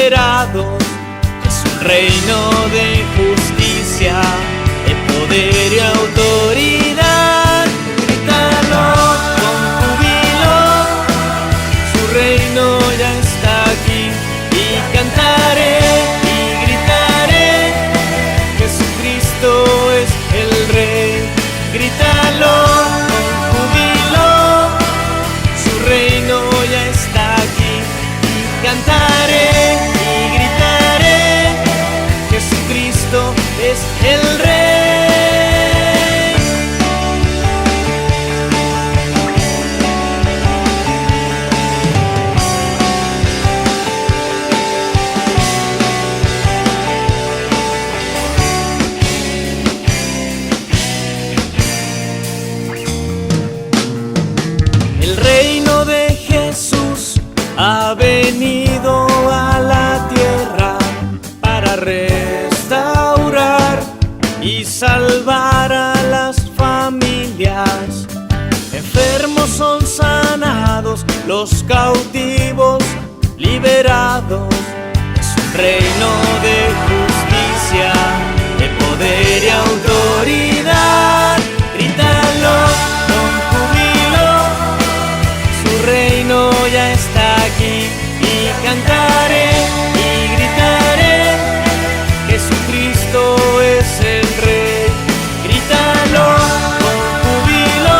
liberados. Es un reino de justicia, de poder y autoridad. Grítalo con júbilo, su reino ya está aquí. Y cantaré y gritaré, Jesucristo es el Rey. Grítalo con júbilo, su reino ya está aquí. Y cantaré y gritaré, Jesucristo es el Rey. El reino de Jesús ha venido a la tierra para restaurar y salvar a las familias. Enfermos son sanados, los cautivos liberados. Es un reino de justicia, de poder y autoridad. Grítalo con júbilo, su reino ya está aquí. Y cantaré y gritaré, Jesucristo es el Rey. Grítalo con júbilo,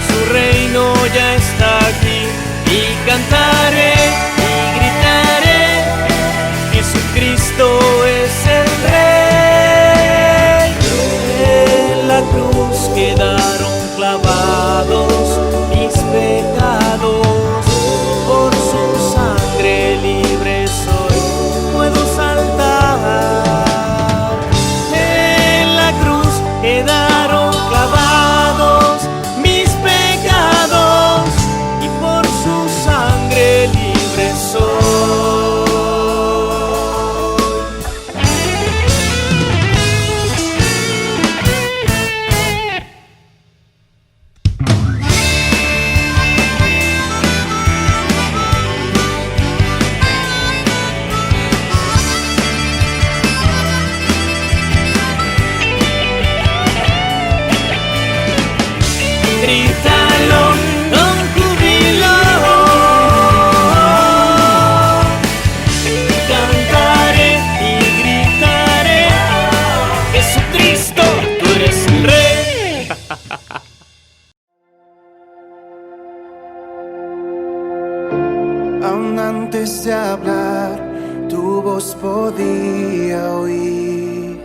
su reino ya está aquí. Y cantaré y gritaré, Jesucristo es el Rey. En la cruz quedaron clavados mis pecados, por su sangre libre soy, puedo saltar. En la cruz quedaron clavados mis pecados, y por su sangre libre soy. Grítalo con júbilo, cantaré y gritaré, Jesucristo, tú eres el Rey. Aún antes de hablar, tu voz podía oír.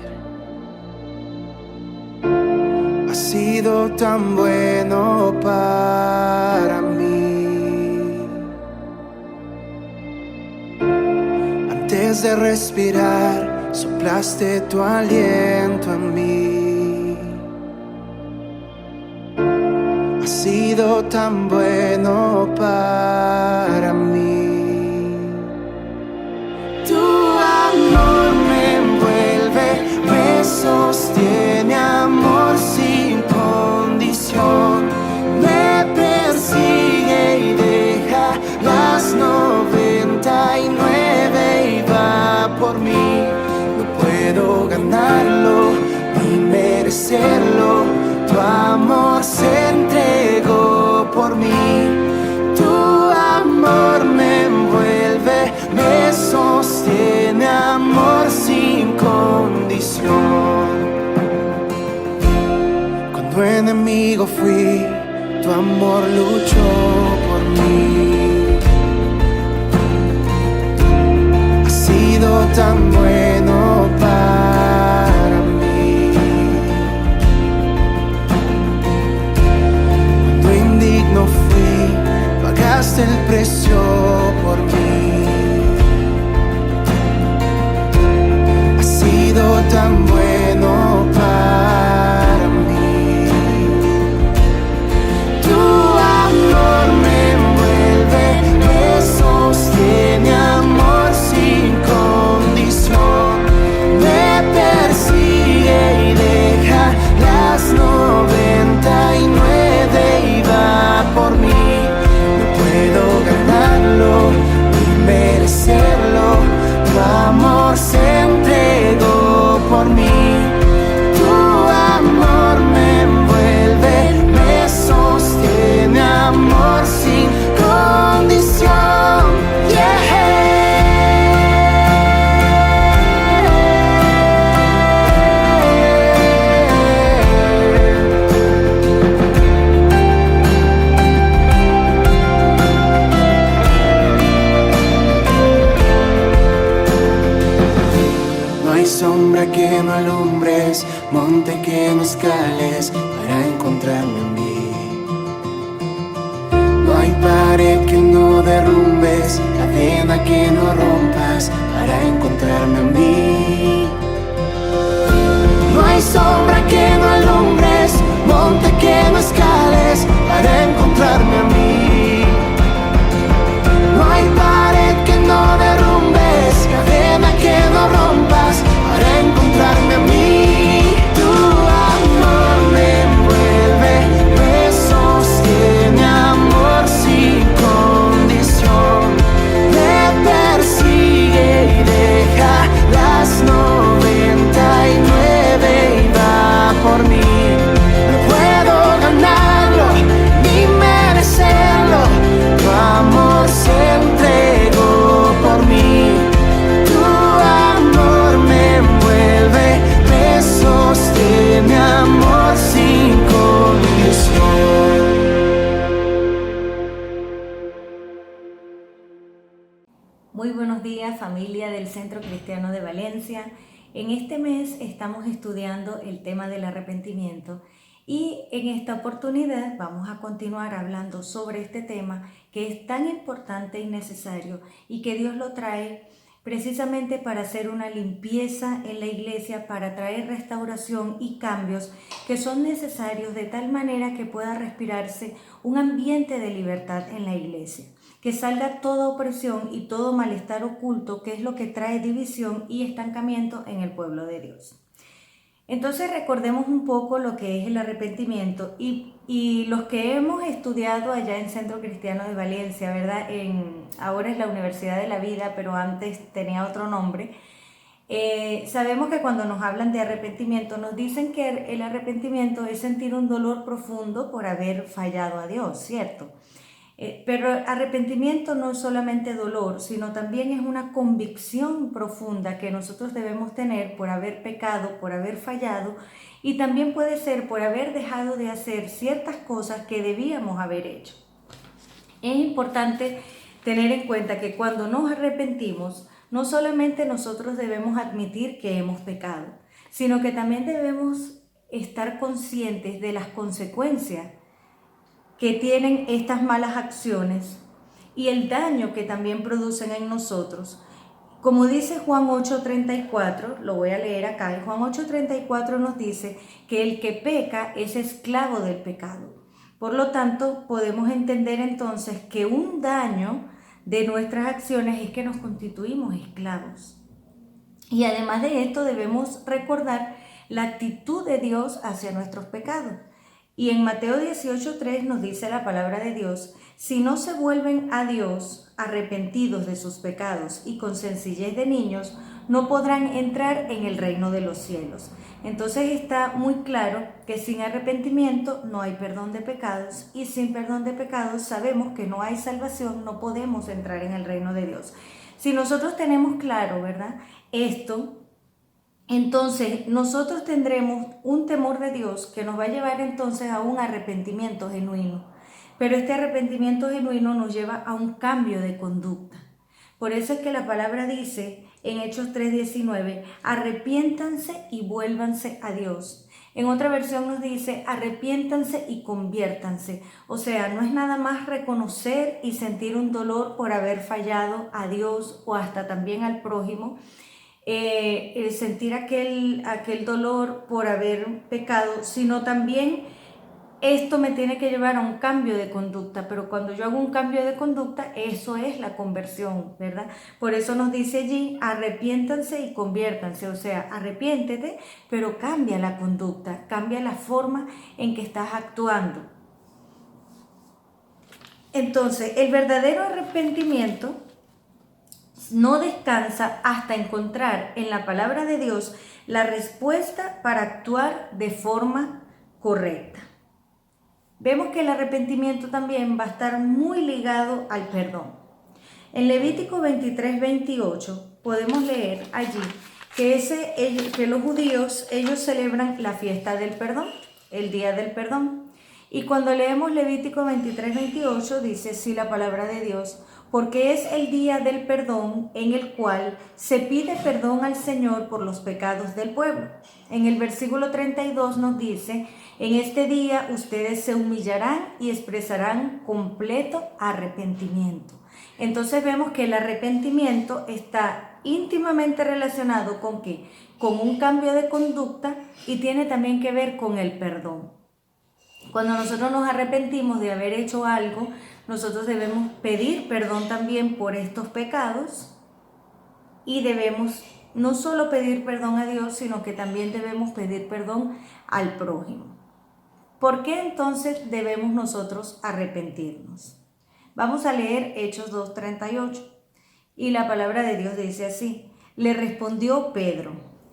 Has sido tan bueno para mí. Antes de respirar, soplaste tu aliento en mí. Has sido tan bueno para mí. Tu amor me envuelve, me sostiene, amor sin condición. Me persigue y deja las 99 y va por mí. No puedo ganarlo ni merecerlo, tu amor se entregó por mí. Tu amor me envuelve, me sostiene, amor sin condición. Cuando enemigo fui, tu amor luchó por mí. Has sido tan bueno para mí. Cuando indigno fui, pagaste el precio por mí. Has sido tan bueno para mí. Tu amor me envuelve, me sostiene, amor sin condición. alumbres, monte que no escales para encontrarme a mí. No hay pared que no derrumbes, cadena que no rompas para encontrarme a mí. No hay sombra que no alumbres, monte que no escales para encontrarme a mí. No hay pared que no derrumbes, cadena que no rompas para encontrarme a mí. Tu amor me envuelve, me sostiene, amor sin condición. Me persigue y deja las 99 y va por mí. No puedo ganarlo ni merecerlo, tu amor se entregó por mí. Tu amor me envuelve, me sostiene, amor sin condición. Muy buenos días, familia del Centro Cristiano de Valencia. En este mes estamos estudiando el tema del arrepentimiento y en esta oportunidad vamos a continuar hablando sobre este tema que es tan importante y necesario y que Dios lo trae precisamente para hacer una limpieza en la iglesia, para traer restauración y cambios que son necesarios de tal manera que pueda respirarse un ambiente de libertad en la iglesia, que salga toda opresión y todo malestar oculto, que es lo que trae división y estancamiento en el pueblo de Dios. Entonces recordemos un poco lo que es el arrepentimiento y los que hemos estudiado allá en Centro Cristiano de Valencia, ¿verdad? Ahora es la Universidad de la Vida, pero antes tenía otro nombre. Sabemos que cuando nos hablan de arrepentimiento nos dicen que el arrepentimiento es sentir un dolor profundo por haber fallado a Dios, ¿cierto? Pero arrepentimiento no es solamente dolor, sino también es una convicción profunda que nosotros debemos tener por haber pecado, por haber fallado, y también puede ser por haber dejado de hacer ciertas cosas que debíamos haber hecho. Es importante tener en cuenta que cuando nos arrepentimos, no solamente nosotros debemos admitir que hemos pecado, sino que también debemos estar conscientes de las consecuencias que tienen estas malas acciones y el daño que también producen en nosotros. Como dice Juan 8:34, lo voy a leer acá, en Juan 8:34 nos dice que el que peca es esclavo del pecado. Por lo tanto, podemos entender entonces que un daño de nuestras acciones es que nos constituimos esclavos. Y además de esto debemos recordar la actitud de Dios hacia nuestros pecados. Y en Mateo 18:3 nos dice la palabra de Dios: si no se vuelven a Dios arrepentidos de sus pecados y con sencillez de niños, no podrán entrar en el reino de los cielos. Entonces está muy claro que sin arrepentimiento no hay perdón de pecados, y sin perdón de pecados sabemos que no hay salvación, no podemos entrar en el reino de Dios. Si nosotros tenemos claro, ¿verdad?, esto, entonces nosotros tendremos un temor de Dios que nos va a llevar entonces a un arrepentimiento genuino. Pero este arrepentimiento genuino nos lleva a un cambio de conducta. Por eso es que la palabra dice en Hechos 3:19, arrepiéntanse y vuélvanse a Dios. En otra versión nos dice, arrepiéntanse y conviértanse. O sea, no es nada más reconocer y sentir un dolor por haber fallado a Dios o hasta también al prójimo, sentir aquel dolor por haber pecado, sino también esto me tiene que llevar a un cambio de conducta. Pero cuando yo hago un cambio de conducta, eso es la conversión, ¿verdad? Por eso nos dice allí, arrepiéntanse y conviértanse. O sea, arrepiéntete, pero cambia la conducta, cambia la forma en que estás actuando. Entonces, el verdadero arrepentimiento no descansa hasta encontrar en la palabra de Dios la respuesta para actuar de forma correcta. Vemos que el arrepentimiento también va a estar muy ligado al perdón. En Levítico 23:28 podemos leer allí que los judíos, ellos celebran la fiesta del perdón, el día del perdón. Y cuando leemos Levítico 23:28 dice, si la palabra de Dios, porque es el día del perdón en el cual se pide perdón al Señor por los pecados del pueblo. En el versículo 32 nos dice: en este día ustedes se humillarán y expresarán completo arrepentimiento. Entonces vemos que el arrepentimiento está íntimamente relacionado con ¿qué? Con un cambio de conducta, y tiene también que ver con el perdón. Cuando nosotros nos arrepentimos de haber hecho algo, nosotros debemos pedir perdón también por estos pecados, y debemos no solo pedir perdón a Dios, sino que también debemos pedir perdón al prójimo. ¿Por qué entonces debemos nosotros arrepentirnos? Vamos a leer Hechos 2:38, y la palabra de Dios dice así: le respondió Pedro: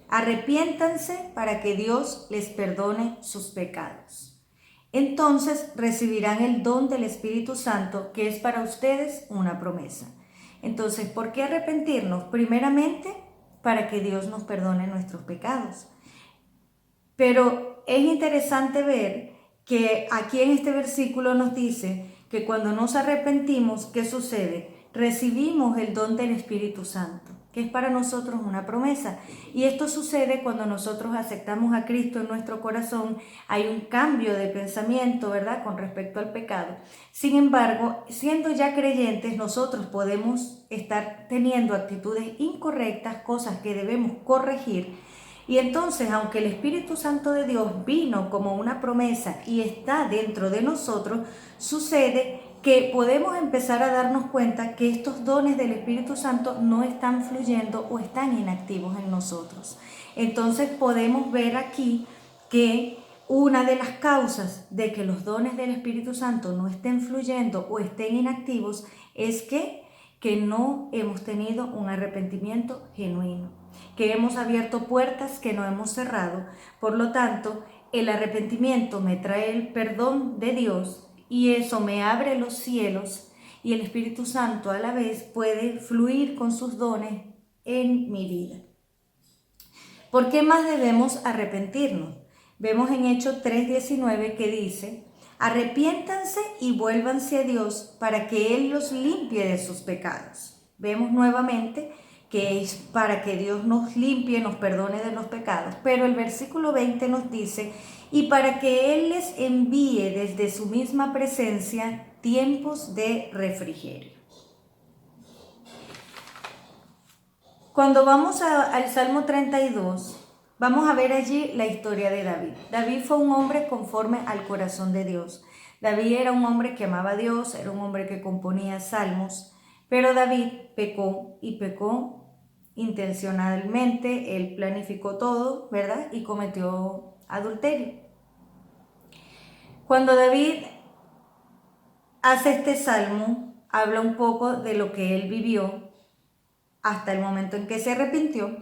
arrepiéntanse para que Dios les perdone sus pecados. Entonces recibirán el don del Espíritu Santo, que es para ustedes una promesa. Entonces, ¿por qué arrepentirnos? Primeramente, para que Dios nos perdone nuestros pecados. Pero es interesante ver que aquí en este versículo nos dice que cuando nos arrepentimos, ¿qué sucede? Recibimos el don del Espíritu Santo, que es para nosotros una promesa. Y esto sucede cuando nosotros aceptamos a Cristo en nuestro corazón. Hay un cambio de pensamiento, ¿verdad?, con respecto al pecado. Sin embargo, siendo ya creyentes, nosotros podemos estar teniendo actitudes incorrectas, cosas que debemos corregir. Y entonces, aunque el Espíritu Santo de Dios vino como una promesa y está dentro de nosotros, sucede que podemos empezar a darnos cuenta que estos dones del Espíritu Santo no están fluyendo o están inactivos en nosotros. Entonces podemos ver aquí que una de las causas de que los dones del Espíritu Santo no estén fluyendo o estén inactivos es que no hemos tenido un arrepentimiento genuino, que hemos abierto puertas que no hemos cerrado. Por lo tanto, el arrepentimiento me trae el perdón de Dios, y eso me abre los cielos, y el Espíritu Santo a la vez puede fluir con sus dones en mi vida. ¿Por qué más debemos arrepentirnos? Vemos en Hechos 3:19 que dice: arrepiéntanse y vuélvanse a Dios para que Él los limpie de sus pecados. Vemos nuevamente que es para que Dios nos limpie, nos perdone de los pecados. Pero el versículo 20 nos dice: y para que Él les envíe desde su misma presencia tiempos de refrigerio. Cuando vamos al Salmo 32, vamos a ver allí la historia de David. David fue un hombre conforme al corazón de Dios. David era un hombre que amaba a Dios, era un hombre que componía salmos, pero David pecó, y pecó intencionalmente. Él planificó todo, ¿verdad?, y cometió adulterio. Cuando David hace este salmo, habla un poco de lo que él vivió hasta el momento en que se arrepintió,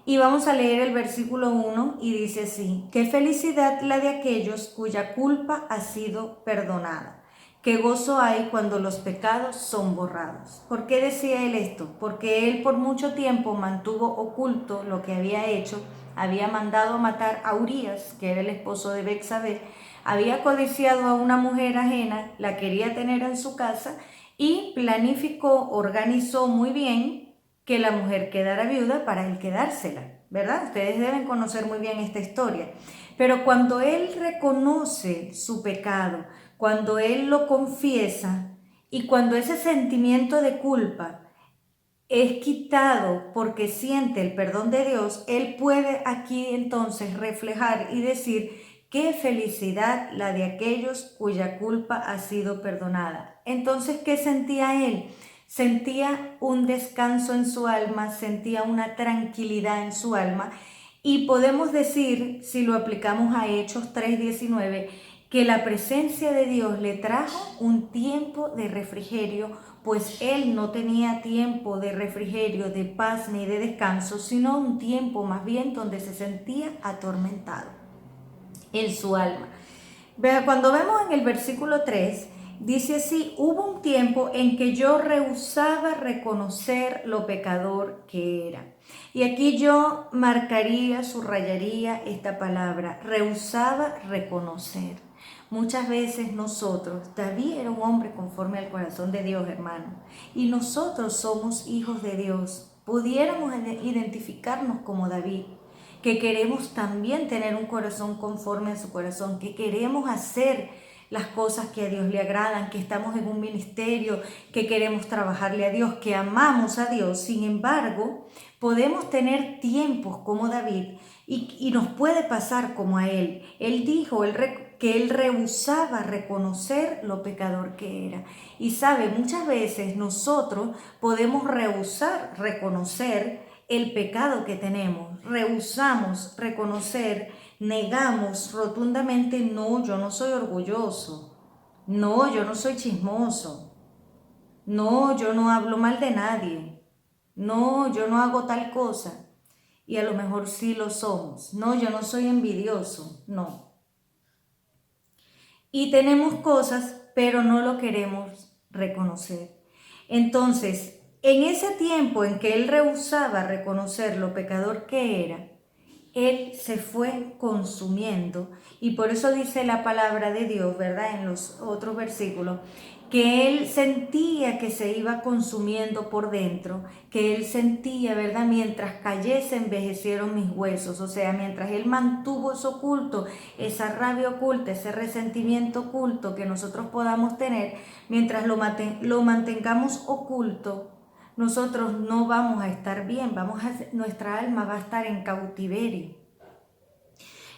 y vamos a leer el versículo 1, y dice así: qué felicidad la de aquellos cuya culpa ha sido perdonada, qué gozo hay cuando los pecados son borrados. ¿Por qué decía él esto? Porque él por mucho tiempo mantuvo oculto lo que había hecho. Había mandado matar a Urías, que era el esposo de Betsabé, había codiciado a una mujer ajena, la quería tener en su casa, y planificó, organizó muy bien que la mujer quedara viuda para él quedársela, ¿verdad? Ustedes deben conocer muy bien esta historia. Pero cuando él reconoce su pecado, cuando él lo confiesa, y cuando ese sentimiento de culpa es quitado porque siente el perdón de Dios, él puede aquí entonces reflejar y decir: qué felicidad la de aquellos cuya culpa ha sido perdonada. Entonces, ¿qué sentía él? Sentía un descanso en su alma, sentía una tranquilidad en su alma, y podemos decir, si lo aplicamos a Hechos 3:19, que la presencia de Dios le trajo un tiempo de refrigerio, pues él no tenía tiempo de refrigerio, de paz ni de descanso, sino un tiempo más bien donde se sentía atormentado en su alma. Cuando vemos en el versículo 3, dice así: hubo un tiempo en que yo rehusaba reconocer lo pecador que era. Y aquí yo marcaría, subrayaría esta palabra: rehusaba reconocer. Muchas veces nosotros, David era un hombre conforme al corazón de Dios, hermano, y nosotros somos hijos de Dios. Pudiéramos identificarnos como David, que queremos también tener un corazón conforme a su corazón, que queremos hacer las cosas que a Dios le agradan, que estamos en un ministerio, que queremos trabajarle a Dios, que amamos a Dios. Sin embargo, podemos tener tiempos como David y nos puede pasar como a él. Él dijo que él rehusaba reconocer lo pecador que era. Y sabe, muchas veces nosotros podemos rehusar reconocer el pecado que tenemos. Rehusamos reconocer, negamos rotundamente: no, yo no soy orgulloso, no, yo no soy chismoso, no, yo no hablo mal de nadie, no, yo no hago tal cosa. Y a lo mejor sí lo somos. No, yo no soy envidioso, no. Y tenemos cosas, pero no lo queremos reconocer. Entonces, en ese tiempo en que él rehusaba reconocer lo pecador que era, él se fue consumiendo. Y por eso dice la palabra de Dios, ¿verdad? En los otros versículos, que él sentía que se iba consumiendo por dentro, que él sentía, ¿verdad? Mientras cayese envejecieron mis huesos. O sea, mientras él mantuvo eso oculto, esa rabia oculta, ese resentimiento oculto que nosotros podamos tener, mientras lo mantengamos oculto, nosotros no vamos a estar bien, nuestra alma va a estar en cautiverio.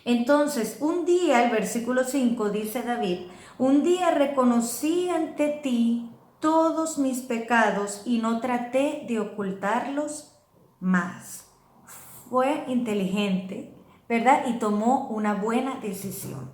Entonces, un día, el versículo 5 dice David: un día reconocí ante ti todos mis pecados y no traté de ocultarlos más. Fue inteligente, ¿verdad? Y tomó una buena decisión.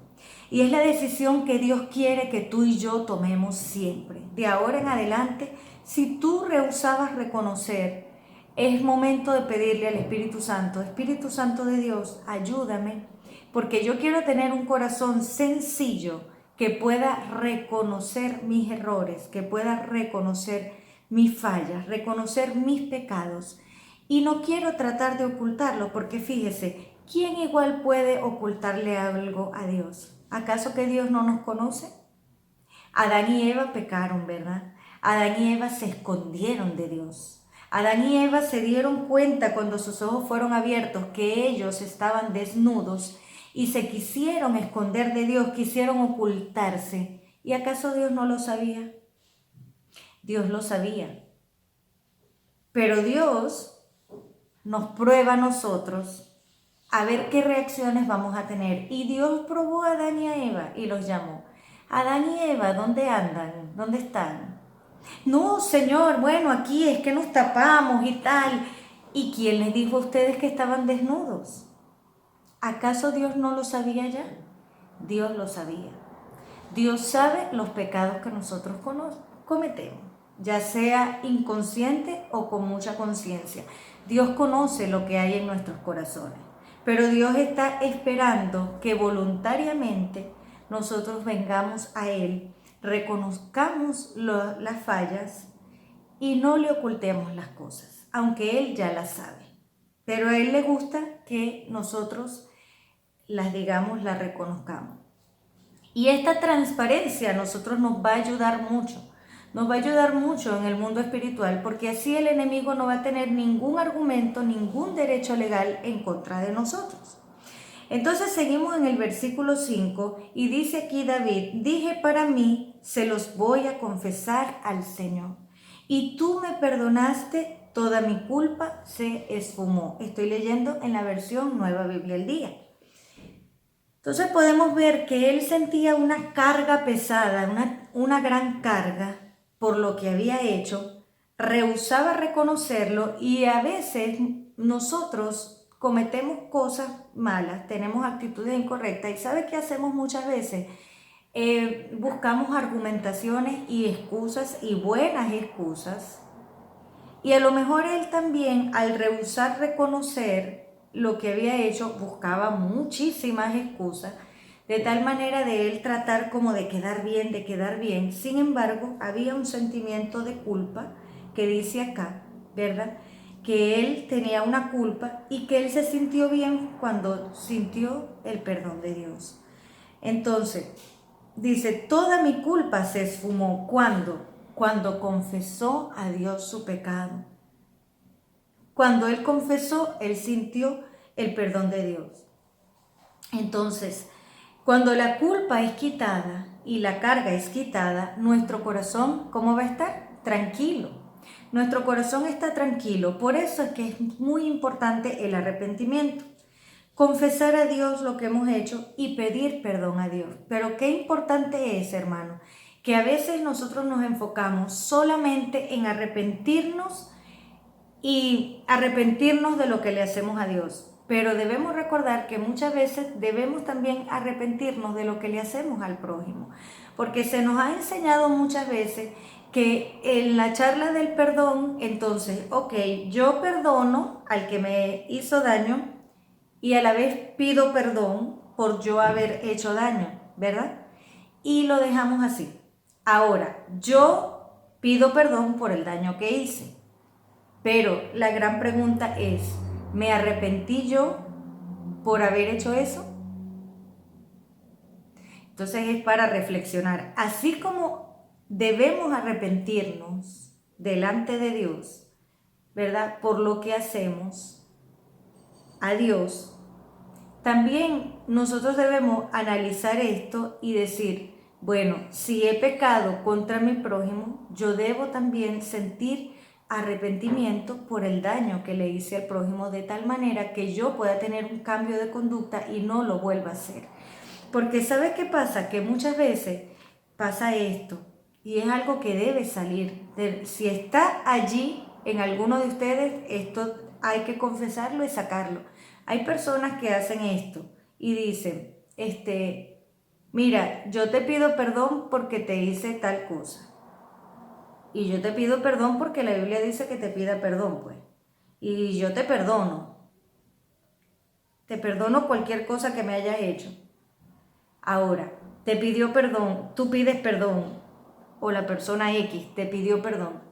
Y es la decisión que Dios quiere que tú y yo tomemos siempre. De ahora en adelante, si tú rehusabas reconocer, es momento de pedirle al Espíritu Santo: Espíritu Santo de Dios, ayúdame, porque yo quiero tener un corazón sencillo que pueda reconocer mis errores, que pueda reconocer mis fallas, reconocer mis pecados. Y no quiero tratar de ocultarlo, porque fíjese, ¿quién igual puede ocultarle algo a Dios? ¿Acaso que Dios no nos conoce? Adán y Eva pecaron, ¿verdad? Adán y Eva se escondieron de Dios. Adán y Eva se dieron cuenta cuando sus ojos fueron abiertos que ellos estaban desnudos y se quisieron esconder de Dios, quisieron ocultarse. ¿Y acaso Dios no lo sabía? Dios lo sabía. Pero Dios nos prueba a nosotros a ver qué reacciones vamos a tener. Y Dios probó a Adán y a Eva y los llamó: Adán y Eva, ¿dónde andan? ¿Dónde están? No, Señor, bueno, aquí es que nos tapamos y tal. ¿Y quién les dijo a ustedes que estaban desnudos? ¿Acaso Dios no lo sabía ya? Dios lo sabía. Dios sabe los pecados que nosotros cometemos, ya sea inconsciente o con mucha conciencia. Dios conoce lo que hay en nuestros corazones, pero Dios está esperando que voluntariamente nosotros vengamos a Él, reconozcamos las fallas y no le ocultemos las cosas, aunque Él ya las sabe. Pero a Él le gusta que nosotros las digamos, las reconozcamos. Y esta transparencia a nosotros nos va a ayudar mucho. Nos va a ayudar mucho en el mundo espiritual, porque así el enemigo no va a tener ningún argumento, ningún derecho legal en contra de nosotros. Entonces seguimos en el versículo 5 y dice aquí David: dije para mí, se los voy a confesar al Señor. Y tú me perdonaste, toda mi culpa se esfumó. Estoy leyendo en la versión Nueva Biblia al Día. Entonces podemos ver que él sentía una carga pesada, una gran carga por lo que había hecho, rehusaba reconocerlo y a veces nosotros cometemos cosas malas, tenemos actitudes incorrectas y ¿sabe qué hacemos muchas veces? Buscamos argumentaciones y excusas y buenas excusas y a lo mejor él también al rehusar reconocer lo que había hecho, buscaba muchísimas excusas, de tal manera de él tratar como de quedar bien. Sin embargo, había un sentimiento de culpa que dice acá, ¿verdad? Que él tenía una culpa y que él se sintió bien cuando sintió el perdón de Dios. Entonces, dice, toda mi culpa se esfumó. ¿Cuándo? Cuando confesó a Dios su pecado. Cuando él confesó, él sintió el perdón de Dios. Entonces, cuando la culpa es quitada y la carga es quitada, nuestro corazón, ¿cómo va a estar? Tranquilo. Nuestro corazón está tranquilo. Por eso es que es muy importante el arrepentimiento. Confesar a Dios lo que hemos hecho y pedir perdón a Dios. Pero qué importante es, hermano, que a veces nosotros nos enfocamos solamente en arrepentirnos y arrepentirnos de lo que le hacemos a Dios. Pero debemos recordar que muchas veces debemos también arrepentirnos de lo que le hacemos al prójimo. Porque se nos ha enseñado muchas veces que en la charla del perdón, entonces, ok, yo perdono al que me hizo daño y a la vez pido perdón por yo haber hecho daño, ¿verdad? Y lo dejamos así. Ahora, yo pido perdón por el daño que hice. Pero la gran pregunta es, ¿me arrepentí yo por haber hecho eso? Entonces es para reflexionar. Así como debemos arrepentirnos delante de Dios, ¿verdad? Por lo que hacemos a Dios, también nosotros debemos analizar esto y decir, bueno, si he pecado contra mi prójimo, yo debo también sentir arrepentimiento por el daño que le hice al prójimo, de tal manera que yo pueda tener un cambio de conducta y no lo vuelva a hacer. Porque ¿sabes qué pasa? Que muchas veces pasa esto y es algo que debe salir. Si está allí en alguno de ustedes, esto hay que confesarlo y sacarlo. Hay personas que hacen esto y dicen, mira, yo te pido perdón porque te hice tal cosa. Y yo te pido perdón porque la Biblia dice que te pida perdón, pues. Y yo te perdono. Te perdono cualquier cosa que me hayas hecho. Ahora, te pidió perdón, tú pides perdón, o la persona X te pidió perdón.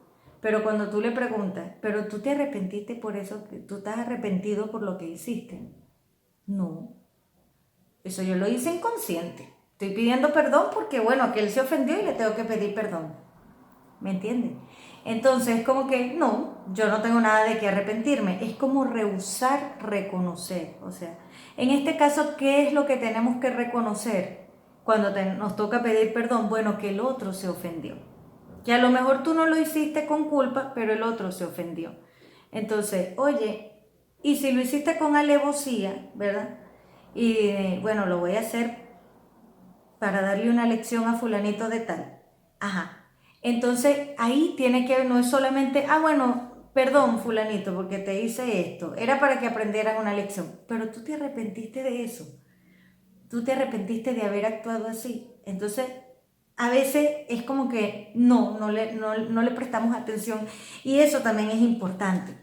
Pero cuando tú le preguntas, ¿pero tú te arrepentiste por eso? ¿Tú estás arrepentido por lo que hiciste? No. Eso yo lo hice inconsciente. Estoy pidiendo perdón porque, bueno, aquel se ofendió y le tengo que pedir perdón. ¿Me entienden? Entonces, como que no, yo no tengo nada de qué arrepentirme. Es como rehusar reconocer. O sea, en este caso, ¿qué es lo que tenemos que reconocer cuando nos toca pedir perdón? Bueno, que el otro se ofendió. Que a lo mejor tú no lo hiciste con culpa, pero el otro se ofendió. Entonces, oye, y si lo hiciste con alevosía, ¿verdad? Y bueno, lo voy a hacer para darle una lección a fulanito de tal. Ajá. Entonces, ahí tiene que, no es solamente, bueno, perdón fulanito porque te hice esto. Era para que aprendieras una lección. Pero tú te arrepentiste de eso. Tú te arrepentiste de haber actuado así. Entonces, a veces es como que no le prestamos atención y eso también es importante.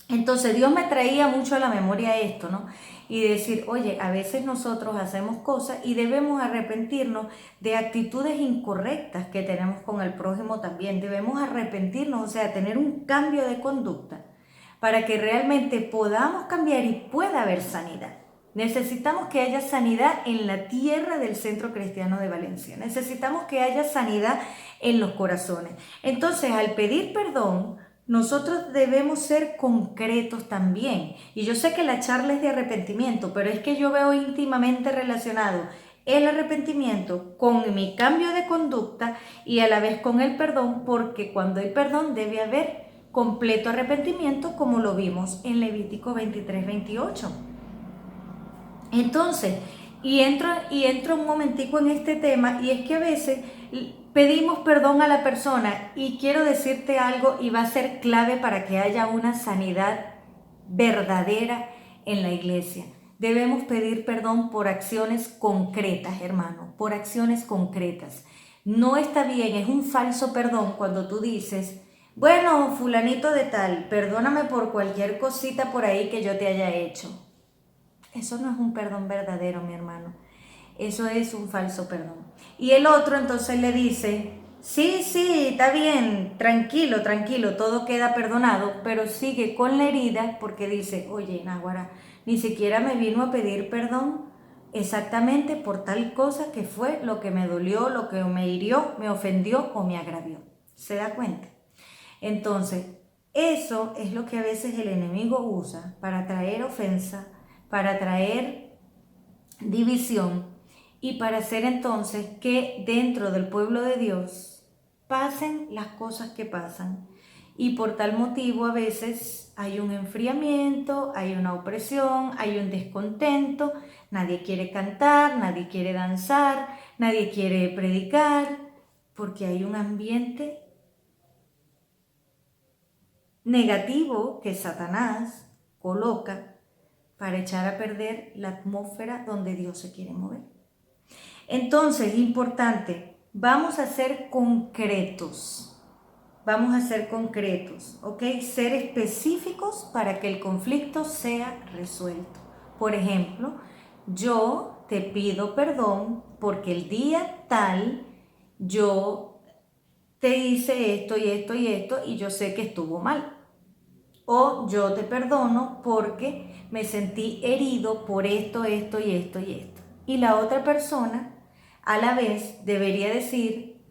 Entonces Dios me traía mucho a la memoria esto, ¿no? Y decir, oye, a veces nosotros hacemos cosas y debemos arrepentirnos de actitudes incorrectas que tenemos con el prójimo también. Debemos arrepentirnos, o sea, tener un cambio de conducta para que realmente podamos cambiar y pueda haber sanidad. Necesitamos que haya sanidad en la tierra del Centro Cristiano de Valencia. Necesitamos que haya sanidad en los corazones. Entonces, al pedir perdón, nosotros debemos ser concretos también. Y yo sé que la charla es de arrepentimiento, pero es que yo veo íntimamente relacionado el arrepentimiento con mi cambio de conducta y a la vez con el perdón, porque cuando hay perdón debe haber completo arrepentimiento, como lo vimos en Levítico 23-28. Entonces, y entro un momentico en este tema, y es que a veces pedimos perdón a la persona, y quiero decirte algo, y va a ser clave para que haya una sanidad verdadera en la iglesia. Debemos pedir perdón por acciones concretas, hermano, por acciones concretas. No está bien, es un falso perdón cuando tú dices, bueno, fulanito de tal, perdóname por cualquier cosita por ahí que yo te haya hecho. Eso no es un perdón verdadero, mi hermano. Eso es un falso perdón. Y el otro entonces le dice, sí, está bien, tranquilo, todo queda perdonado, pero sigue con la herida porque dice, oye, náguara, ni siquiera me vino a pedir perdón. exactamente por tal cosa que fue lo que me dolió, lo que me hirió, me ofendió o me agravió. ¿Se da cuenta? Entonces, eso es lo que a veces el enemigo usa para traer ofensa, para traer división y para hacer entonces que dentro del pueblo de Dios pasen las cosas que pasan. Y por tal motivo a veces hay un enfriamiento, hay una opresión, hay un descontento, nadie quiere cantar, nadie quiere danzar, nadie quiere predicar, porque hay un ambiente negativo que Satanás coloca para echar a perder la atmósfera donde Dios se quiere mover. Entonces, importante, vamos a ser concretos. Vamos a ser concretos, ¿ok? Ser específicos para que el conflicto sea resuelto. Por ejemplo, yo te pido perdón porque el día tal yo te hice esto y esto y esto y yo sé que estuvo mal. O yo te perdono porque me sentí herido por esto, esto y esto y esto. Y la otra persona a la vez debería decir,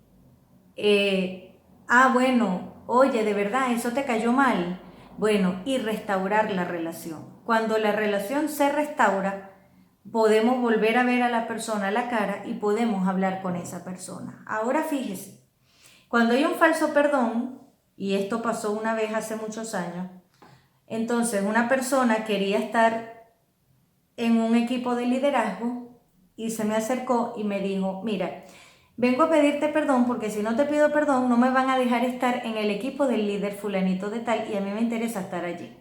bueno, oye, de verdad, eso te cayó mal. Bueno, y restaurar la relación. Cuando la relación se restaura, podemos volver a ver a la persona a la cara y podemos hablar con esa persona. Ahora fíjese, cuando hay un falso perdón, y esto pasó una vez hace muchos años, entonces una persona quería estar en un equipo de liderazgo y se me acercó y me dijo, mira, vengo a pedirte perdón porque si no te pido perdón no me van a dejar estar en el equipo del líder fulanito de tal y a mí me interesa estar allí.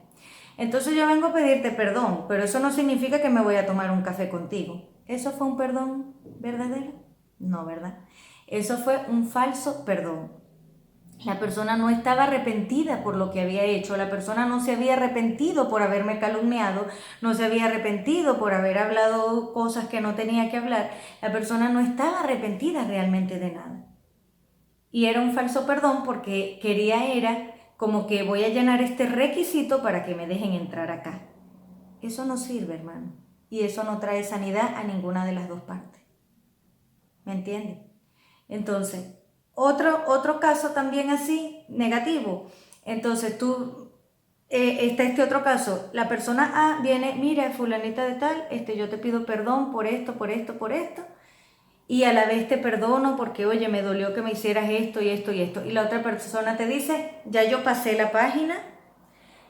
Entonces yo vengo a pedirte perdón, pero eso no significa que me voy a tomar un café contigo. ¿Eso fue un perdón verdadero? No, ¿verdad? Eso fue un falso perdón. La persona no estaba arrepentida por lo que había hecho, la persona no se había arrepentido por haberme calumniado, no se había arrepentido por haber hablado cosas que no tenía que hablar, la persona no estaba arrepentida realmente de nada. Y era un falso perdón porque era como que voy a llenar este requisito para que me dejen entrar acá. Eso no sirve, hermano, y eso no trae sanidad a ninguna de las dos partes. ¿Me entiendes? Entonces, otro caso también así, negativo. Entonces está este otro caso. La persona A viene, mira, fulanita de tal, yo te pido perdón por esto, por esto, por esto. Y a la vez te perdono porque, oye, me dolió que me hicieras esto y esto y esto. Y la otra persona te dice, ya yo pasé la página,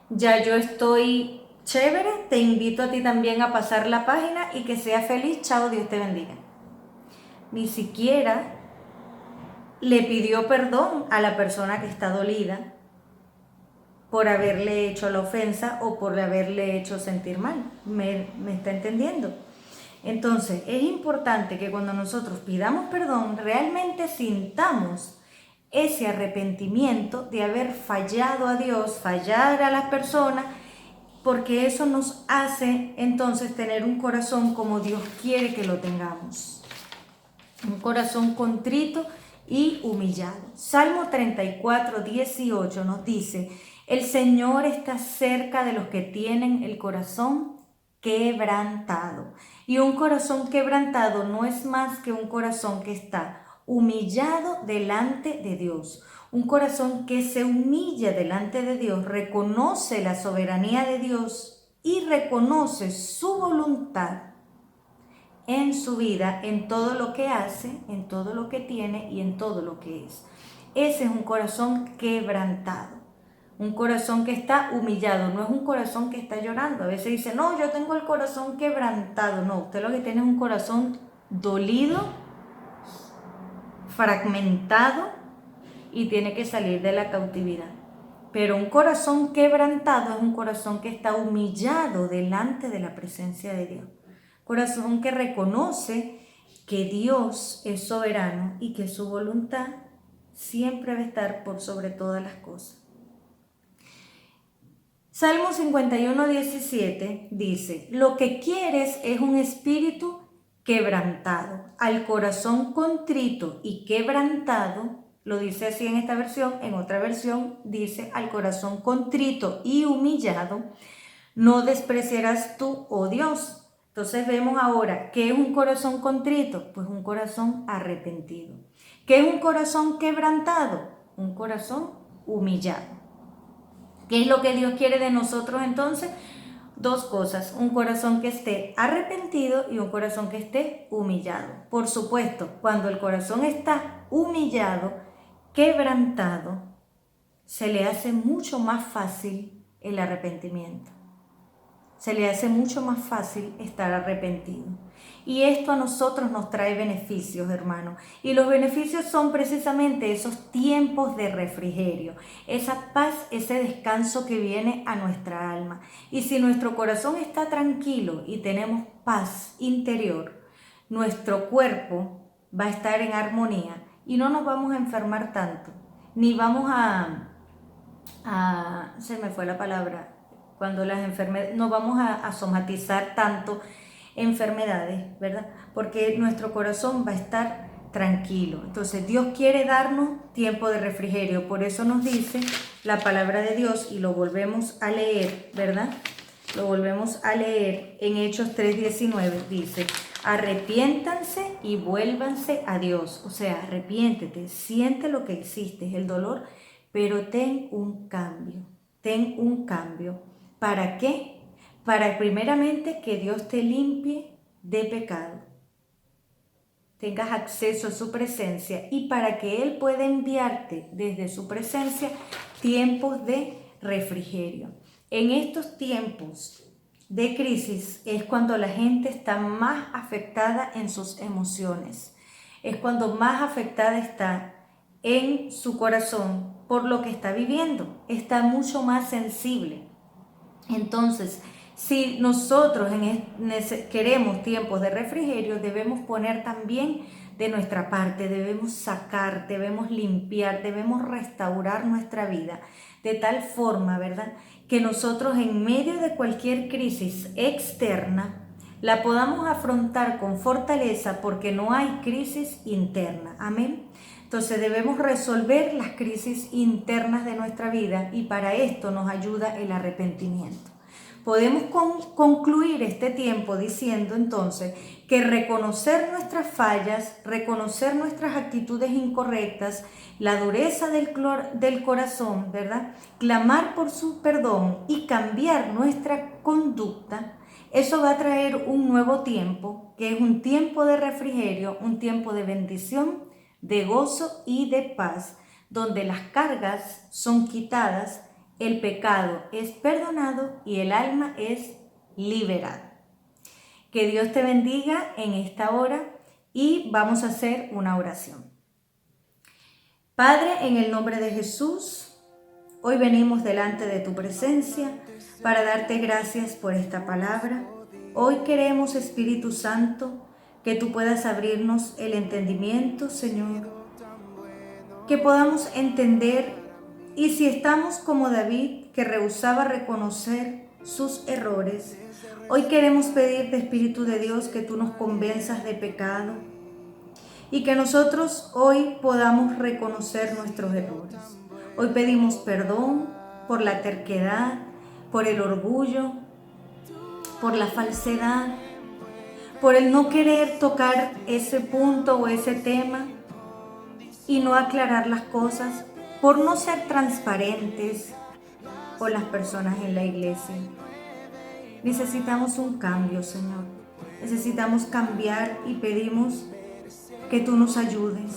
ya yo estoy chévere, te invito a ti también a pasar la página y que seas feliz, chao, Dios te bendiga. Ni siquiera le pidió perdón a la persona que está dolida por haberle hecho la ofensa o por haberle hecho sentir mal. ¿Me está entendiendo? Entonces, es importante que cuando nosotros pidamos perdón, realmente sintamos ese arrepentimiento de haber fallado a Dios, fallar a las personas, porque eso nos hace entonces tener un corazón como Dios quiere que lo tengamos. Un corazón contrito y humillado. Salmo 34, 18 nos dice, el Señor está cerca de los que tienen el corazón quebrantado. Y un corazón quebrantado no es más que un corazón que está humillado delante de Dios. Un corazón que se humilla delante de Dios, reconoce la soberanía de Dios y reconoce su voluntad en su vida, en todo lo que hace, en todo lo que tiene y en todo lo que es. Ese es un corazón quebrantado, un corazón que está humillado, no es un corazón que está llorando. A veces dice, no, yo tengo el corazón quebrantado. No, usted lo que tiene es un corazón dolido, fragmentado y tiene que salir de la cautividad. Pero un corazón quebrantado es un corazón que está humillado delante de la presencia de Dios. Corazón que reconoce que Dios es soberano y que su voluntad siempre va a estar por sobre todas las cosas. Salmo 51, 17 dice, lo que quieres es un espíritu quebrantado, al corazón contrito y quebrantado, lo dice así en esta versión, en otra versión dice, al corazón contrito y humillado, no despreciarás tú, oh Dios. Entonces vemos ahora, ¿qué es un corazón contrito? Pues un corazón arrepentido. ¿Qué es un corazón quebrantado? Un corazón humillado. ¿Qué es lo que Dios quiere de nosotros entonces? Dos cosas, un corazón que esté arrepentido y un corazón que esté humillado. Por supuesto, cuando el corazón está humillado, quebrantado, se le hace mucho más fácil el arrepentimiento. Se le hace mucho más fácil estar arrepentido. Y esto a nosotros nos trae beneficios, hermanos. Y los beneficios son precisamente esos tiempos de refrigerio, esa paz, ese descanso que viene a nuestra alma. Y si nuestro corazón está tranquilo y tenemos paz interior, nuestro cuerpo va a estar en armonía y no nos vamos a enfermar tanto, ni vamos se me fue la palabra, cuando las enfermedades, no vamos a somatizar tanto enfermedades, ¿verdad? Porque nuestro corazón va a estar tranquilo. Entonces Dios quiere darnos tiempo de refrigerio, por eso nos dice la palabra de Dios y lo volvemos a leer, ¿verdad? Lo volvemos a leer en Hechos 3:19, dice: arrepiéntanse y vuélvanse a Dios. O sea, arrepiéntete, siente lo que hiciste, el dolor, pero ten un cambio, ten un cambio. ¿Para qué? Para primeramente que Dios te limpie de pecado, tengas acceso a su presencia y para que Él pueda enviarte desde su presencia tiempos de refrigerio. En estos tiempos de crisis es cuando la gente está más afectada en sus emociones, es cuando más afectada está en su corazón por lo que está viviendo, está mucho más sensible. Entonces, si nosotros queremos tiempos de refrigerio, debemos poner también de nuestra parte, debemos sacar, debemos limpiar, debemos restaurar nuestra vida de tal forma, ¿verdad?, que nosotros en medio de cualquier crisis externa la podamos afrontar con fortaleza porque no hay crisis interna. Amén. Entonces debemos resolver las crisis internas de nuestra vida y para esto nos ayuda el arrepentimiento. Podemos concluir este tiempo diciendo entonces que reconocer nuestras fallas, reconocer nuestras actitudes incorrectas, la dureza del corazón, ¿verdad?, clamar por su perdón y cambiar nuestra conducta, eso va a traer un nuevo tiempo, que es un tiempo de refrigerio, un tiempo de bendición, de gozo y de paz, donde las cargas son quitadas, el pecado es perdonado y el alma es liberada. Que Dios te bendiga en esta hora y vamos a hacer una oración. Padre, en el nombre de Jesús, hoy venimos delante de tu presencia para darte gracias por esta palabra. Hoy queremos, Espíritu Santo, que tú puedas abrirnos el entendimiento, Señor, que podamos entender. Y si estamos como David, que rehusaba reconocer sus errores, hoy queremos pedirte, Espíritu de Dios, que tú nos convenzas de pecado y que nosotros hoy podamos reconocer nuestros errores. Hoy pedimos perdón por la terquedad, por el orgullo, por la falsedad, por el no querer tocar ese punto o ese tema y no aclarar las cosas, por no ser transparentes con las personas en la iglesia. Necesitamos un cambio, Señor. Necesitamos cambiar y pedimos que tú nos ayudes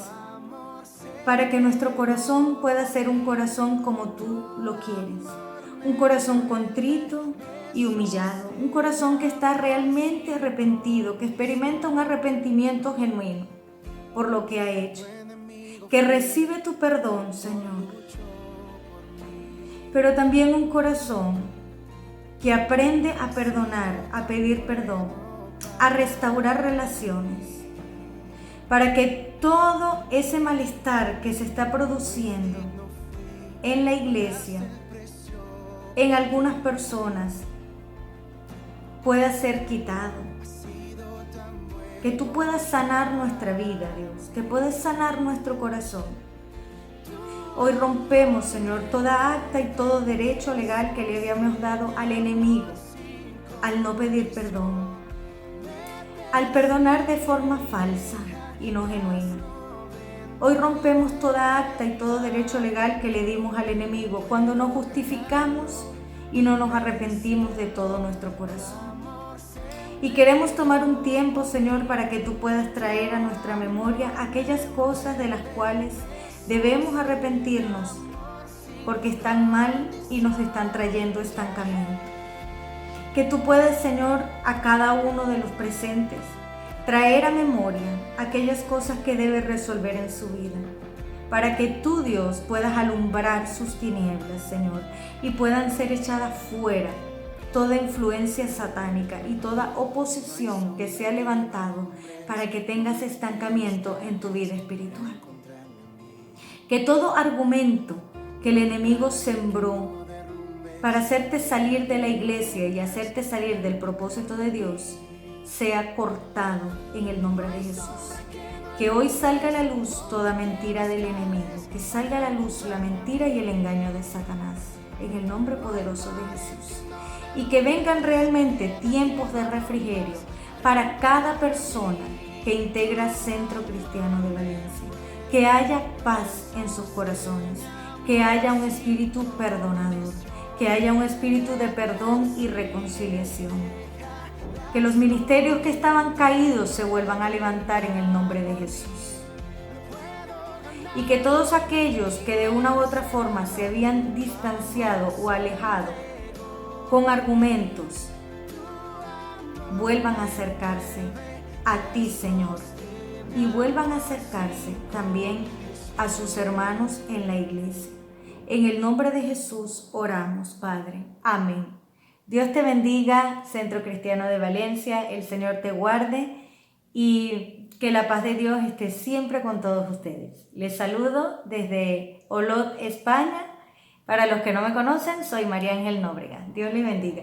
para que nuestro corazón pueda ser un corazón como tú lo quieres. Un corazón contrito y humillado. Un corazón que está realmente arrepentido, que experimenta un arrepentimiento genuino por lo que ha hecho. Que recibe tu perdón, Señor, pero también un corazón que aprende a perdonar, a pedir perdón, a restaurar relaciones, para que todo ese malestar que se está produciendo en la iglesia, en algunas personas, pueda ser quitado. Que tú puedas sanar nuestra vida, Dios, que puedas sanar nuestro corazón. Hoy rompemos, Señor, toda acta y todo derecho legal que le habíamos dado al enemigo, al no pedir perdón. al perdonar de forma falsa y no genuina. Hoy rompemos toda acta y todo derecho legal que le dimos al enemigo cuando nos justificamos y no nos arrepentimos de todo nuestro corazón. Y queremos tomar un tiempo, Señor, para que tú puedas traer a nuestra memoria aquellas cosas de las cuales debemos arrepentirnos porque están mal y nos están trayendo estancamiento. Que tú puedas, Señor, a cada uno de los presentes traer a memoria aquellas cosas que debe resolver en su vida, para que tú, Dios, puedas alumbrar sus tinieblas, Señor, y puedan ser echadas fuera toda influencia satánica y toda oposición que se ha levantado para que tengas estancamiento en tu vida espiritual. Que todo argumento que el enemigo sembró para hacerte salir de la iglesia y hacerte salir del propósito de Dios sea cortado en el nombre de Jesús. Que hoy salga a la luz toda mentira del enemigo, que salga a la luz la mentira y el engaño de Satanás, en el nombre poderoso de Jesús. Y que vengan realmente tiempos de refrigerio para cada persona que integra Centro Cristiano de Valencia. Que haya paz en sus corazones, que haya un espíritu perdonador, que haya un espíritu de perdón y reconciliación. Que los ministerios que estaban caídos se vuelvan a levantar en el nombre de Jesús. Y que todos aquellos que de una u otra forma se habían distanciado o alejado con argumentos, vuelvan a acercarse a ti, Señor, y vuelvan a acercarse también a sus hermanos en la iglesia. En el nombre de Jesús oramos, Padre. Amén. Dios te bendiga, Centro Cristiano de Valencia, el Señor te guarde y que la paz de Dios esté siempre con todos ustedes. Les saludo desde Olot, España. Para los que no me conocen, soy María Ángel Nóbrega. Dios les bendiga.